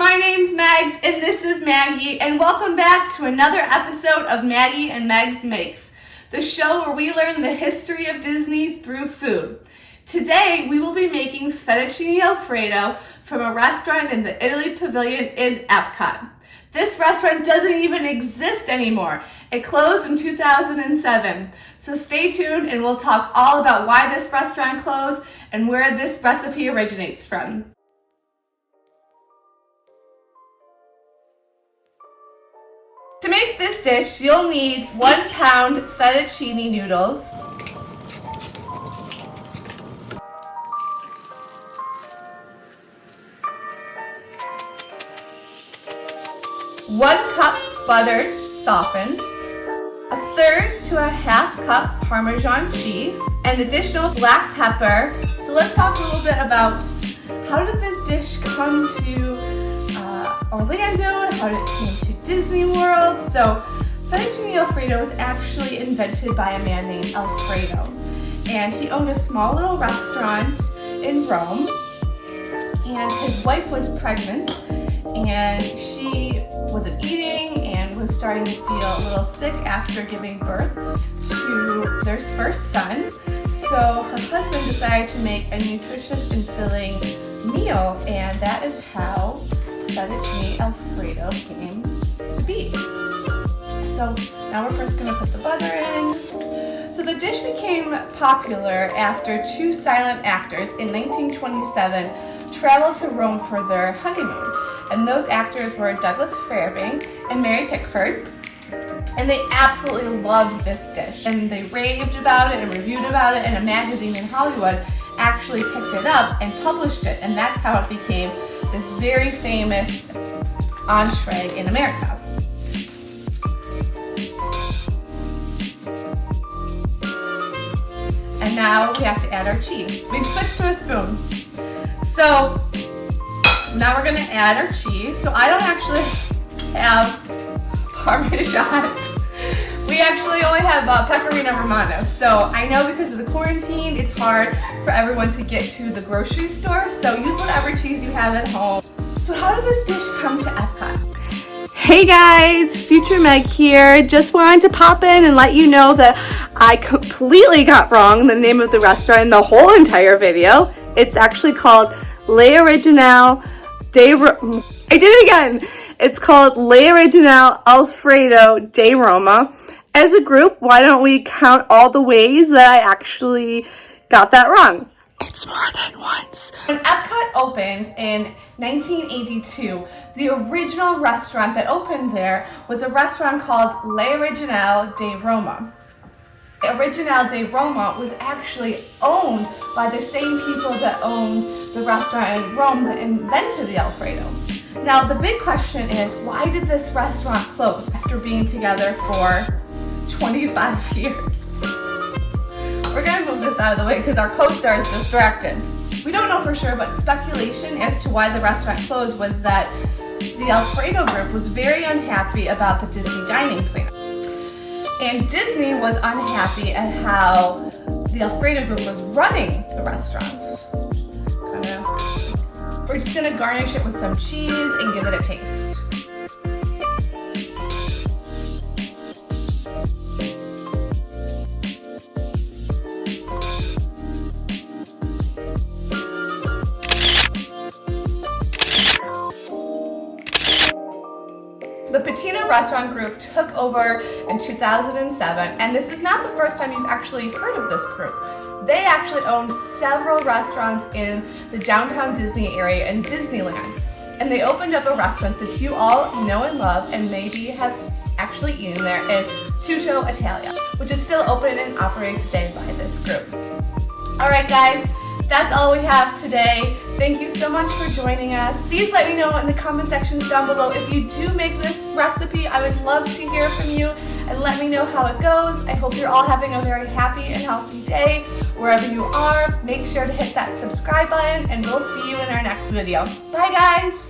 My name's Megs and this is Maggie, and welcome back to another episode of Maggie and Megs Makes, the show where we learn the history of Disney through food. Today we will be making Fettuccine Alfredo from a restaurant in the Italy Pavilion in Epcot. This restaurant doesn't even exist anymore. It closed in 2007. So stay tuned and we'll talk all about why this restaurant closed and where this recipe originates from. To make this dish, you'll need 1 pound fettuccine noodles, 1 cup buttered softened, 1/3 to 1/2 cup Parmesan cheese, and additional black pepper. So let's talk a little bit about how did this dish come to Orlando, how did it come to Disney World. So Fettuccine Alfredo was actually invented by a man named Alfredo, and he owned a small little restaurant in Rome, and his wife was pregnant and she wasn't eating and was starting to feel a little sick after giving birth to their first son. So her husband decided to make a nutritious and filling meal, and that is how Fettuccine Alfredo came to be. So now we're first going to put the butter in. So the dish became popular after 2 silent actors in 1927 traveled to Rome for their honeymoon. And those actors were Douglas Fairbanks and Mary Pickford. And they absolutely loved this dish. And they raved about it and reviewed about it, and a magazine in Hollywood actually picked it up and published it. And that's how it became this very famous entree in America. And now we have to add our cheese. We've switched to a spoon. So now we're gonna add our cheese. So I don't actually have Parmesan. We actually only have Pecorino Romano. So I know because of the quarantine, it's hard for everyone to get to the grocery store. So use whatever cheese you have at home. So how did this dish come to Epcot? Hey guys, Future Meg here. Just wanted to pop in and let you know that I completely got wrong the name of the restaurant in the whole entire video. It's actually called L'Originale de Roma. I did it again. It's called L'Originale Alfredo de Roma. As a group, why don't we count all the ways that I actually got that wrong? It's more than once. When Epcot opened in 1982, the original restaurant that opened there was a restaurant called L'Originale de Roma. Originale de Roma was actually owned by the same people that owned the restaurant in Rome that invented the Alfredo. Now the big question is, why did this restaurant close after being together for 25 years? We're gonna move this out of the way because our co-star is distracted. We don't know for sure, but speculation as to why the restaurant closed was that the Alfredo group was very unhappy about the Disney dining plan. And Disney was unhappy at how the Alfredo group was running the restaurants. We're just gonna garnish it with some cheese and give it a taste. The Patina Restaurant Group took over in 2007, and this is not the first time you've actually heard of this group. They actually owned several restaurants in the downtown Disney area in Disneyland, and they opened up a restaurant that you all know and love and maybe have actually eaten there, is Tutto Italia, which is still open and operates today by this group. Alright guys, that's all we have today. Thank you so much for joining us. Please let me know in the comment sections down below if you do make this recipe. I would love to hear from you and let me know how it goes. I hope you're all having a very happy and healthy day wherever you are. Make sure to hit that subscribe button and we'll see you in our next video. Bye guys!